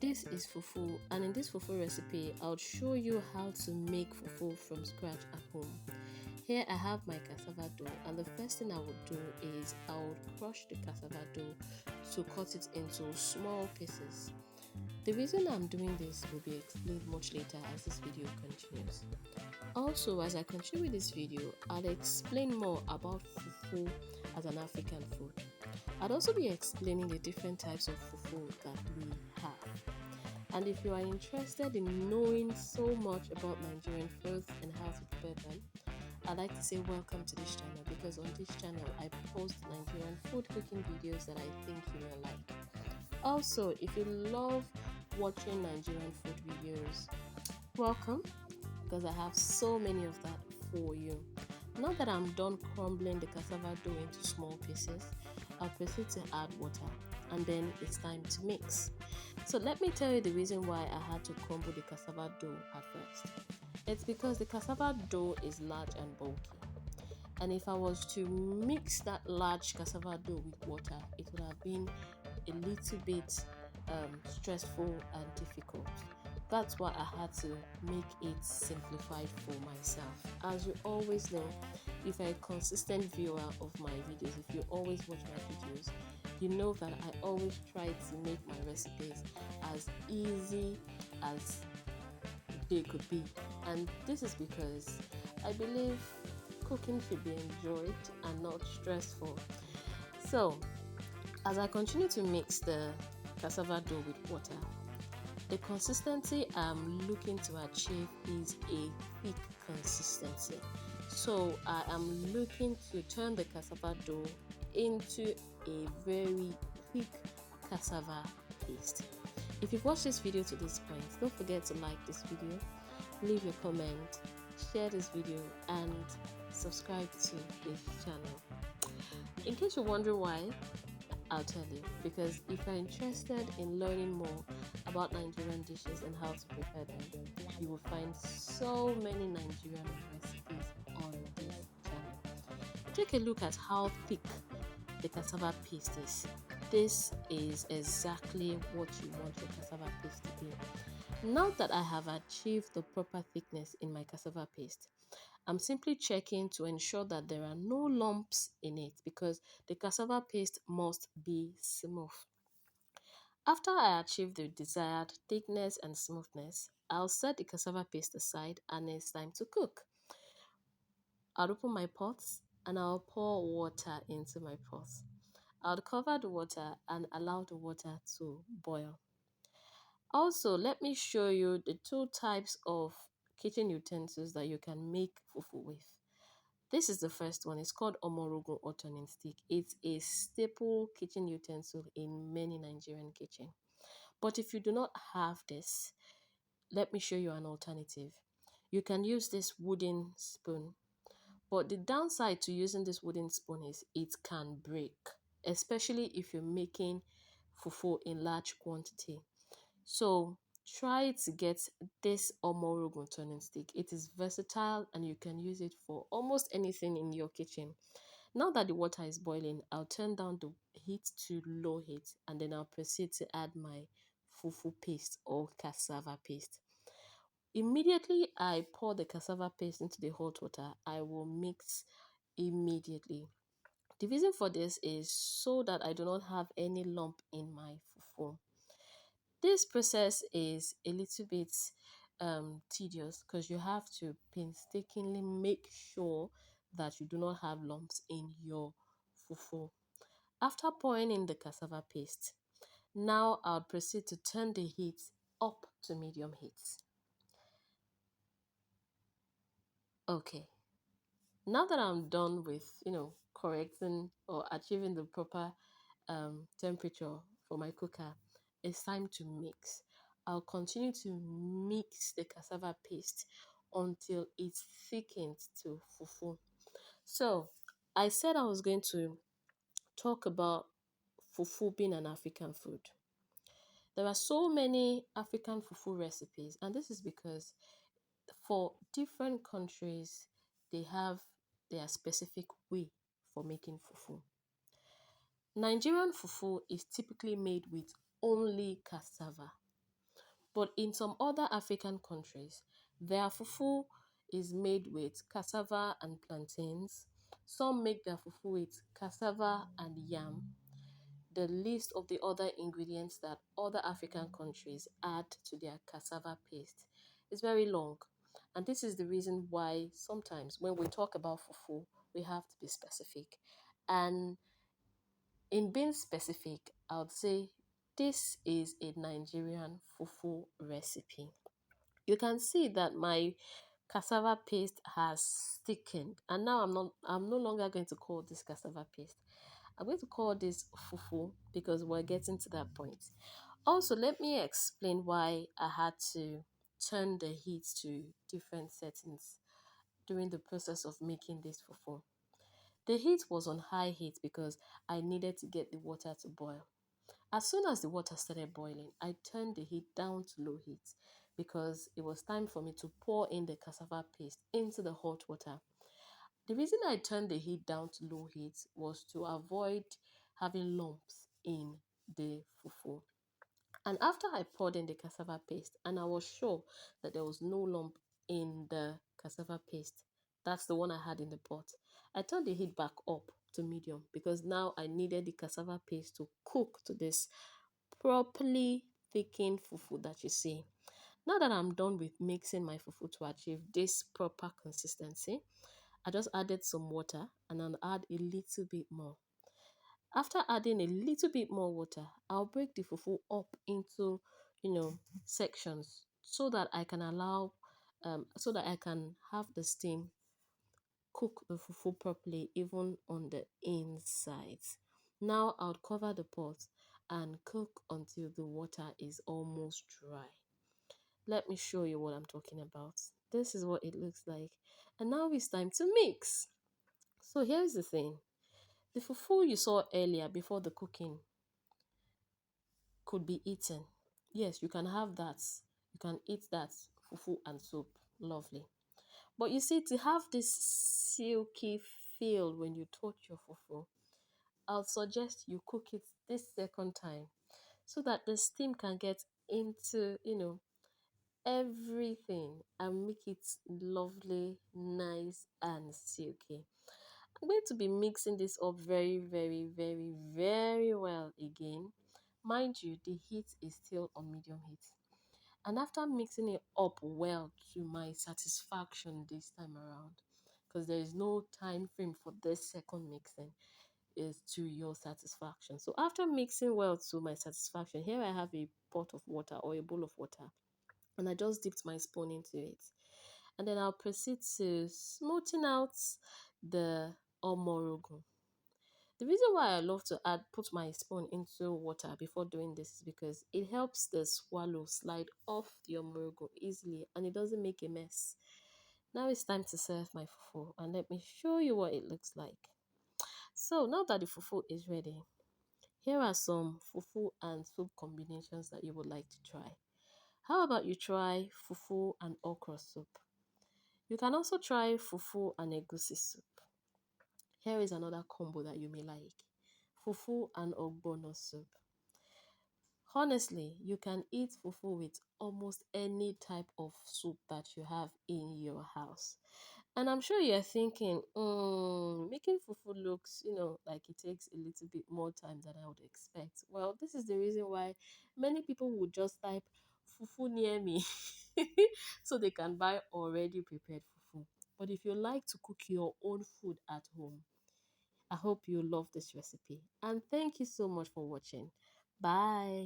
This is fufu, and in this fufu recipe I'll show you how to make fufu from scratch at home. Here I have my cassava dough, and the first thing I would do is I would crush the cassava dough to cut it into small pieces. The reason I'm doing this will be explained much later as this video continues. Also, as I continue with this video, I'll explain more about fufu as an African food. I'd also be explaining the different types of fufu that we have. And if you are interested in knowing so much about Nigerian foods and how to prepare them, I'd like to say welcome to this channel, because on this channel I post Nigerian food cooking videos that I think you will like. Also, if you love watching Nigerian food videos, welcome, because I have so many of that for you. Now that I'm done crumbling the cassava dough into small pieces, I'll proceed to add water, and then it's time to mix. So let me tell you the reason why I had to crumble the cassava dough at first. It's because the cassava dough is large and bulky, and if I was to mix that large cassava dough with water, it would have been a little bit stressful and difficult. That's why I had to make it simplified for myself. As you always know, if you're a consistent viewer of my videos, if you always watch my videos, you know that I always try to make my recipes as easy as they could be. And this is because I believe cooking should be enjoyed and not stressful. So, as I continue to mix the cassava dough with water, the consistency I'm looking to achieve is a thick consistency. So I am looking to turn the cassava dough into a very thick cassava paste. If you've watched this video to this point, don't forget to like this video, leave your comment, share this video, and subscribe to this channel. In case you're wondering why, I'll tell you, because if you're interested in learning more about Nigerian dishes and how to prepare them, you will find so many Nigerian recipes on this channel. Take a look at how thick the cassava paste is. This is exactly what you want your cassava paste to be. Now that I have achieved the proper thickness in my cassava paste, I'm simply checking to ensure that there are no lumps in it, because the cassava paste must be smooth. After I achieve the desired thickness and smoothness, I'll set the cassava paste aside and it's time to cook. I'll open my pots and I'll pour water into my pots. I'll cover the water and allow the water to boil. Also, let me show you the two types of kitchen utensils that you can make fufu with. This is the first one. It's called omorogun or turning stick. It's a staple kitchen utensil in many Nigerian kitchens. But if you do not have this, let me show you an alternative. You can use this wooden spoon. But the downside to using this wooden spoon is it can break, especially if you're making fufu in large quantity. So try to get this omorogun turning stick. It is versatile and you can use it for almost anything in your kitchen. Now that the water is boiling, I'll turn down the heat to low heat, and then I'll proceed to add my fufu paste or cassava paste. Immediately I pour the cassava paste into the hot water, I will mix immediately. The reason for this is so that I do not have any lump in my fufu. This process is a little bit tedious, because you have to painstakingly make sure that you do not have lumps in your fufu. After pouring in the cassava paste, now I'll proceed to turn the heat up to medium heat. Okay, now that I'm done with, correcting or achieving the proper temperature for my cooker, it's time to mix. I'll continue to mix the cassava paste until it thickens to fufu. So, I said I was going to talk about fufu being an African food. There are so many African fufu recipes, and this is because for different countries, they have their specific way for making fufu. Nigerian fufu is typically made with only cassava. But in some other African countries, their fufu is made with cassava and plantains. Some make their fufu with cassava and yam. The list of the other ingredients that other African countries add to their cassava paste is very long. And this is the reason why sometimes when we talk about fufu, we have to be specific. And in being specific, I would say this is a Nigerian fufu recipe. You can see that my cassava paste has thickened, and now I'm no longer going to call this cassava paste. I'm going to call this fufu because we're getting to that point. Also, let me explain why I had to turn the heat to different settings during the process of making this fufu. The heat was on high heat because I needed to get the water to boil. As soon as the water started boiling, I turned the heat down to low heat because it was time for me to pour in the cassava paste into the hot water. The reason I turned the heat down to low heat was to avoid having lumps in the fufu. And after I poured in the cassava paste and I was sure that there was no lump in the cassava paste, that's the one I had in the pot, I turned the heat back up to medium because now I needed the cassava paste to cook to this properly thickened fufu that you see. Now that I'm done with mixing my fufu to achieve this proper consistency, I just added some water and I'll add a little bit more. After adding a little bit more water, I'll break the fufu up into, sections so that I can so that I can have the steam cook the fufu properly even on the insides. Now I'll cover the pot and cook until the water is almost dry. Let me show you what I'm talking about. This is what it looks like. And now it's time to mix. So here's the thing. The fufu you saw earlier before the cooking could be eaten. Yes, you can have that. You can eat that fufu and soup. Lovely. But you see, to have this silky feel when you touch your fufu, I'll suggest you cook it this second time so that the steam can get into, everything and make it lovely, nice, and silky. I'm going to be mixing this up very, very, very, very well again. Mind you, the heat is still on medium heat. And after mixing it up well to my satisfaction this time around, because there is no time frame for this second mixing, is to your satisfaction. So after mixing well to my satisfaction, here I have a pot of water or a bowl of water, and I just dipped my spoon into it. And then I'll proceed to smoothing out the omorogun. The reason why I love to put my spoon into water before doing this is because it helps the swallow slide off the omorogun easily and it doesn't make a mess. Now it's time to serve my fufu and let me show you what it looks like. So now that the fufu is ready, here are some fufu and soup combinations that you would like to try. How about you try fufu and okra soup? You can also try fufu and egusi soup. Here is another combo that you may like. Fufu and ogbono soup. Honestly, you can eat fufu with almost any type of soup that you have in your house. And I'm sure you're thinking, making fufu looks, like it takes a little bit more time than I would expect. Well, this is the reason why many people would just type fufu near me so they can buy already prepared fufu. But if you like to cook your own food at home, I hope you love this recipe. And thank you so much for watching. Bye.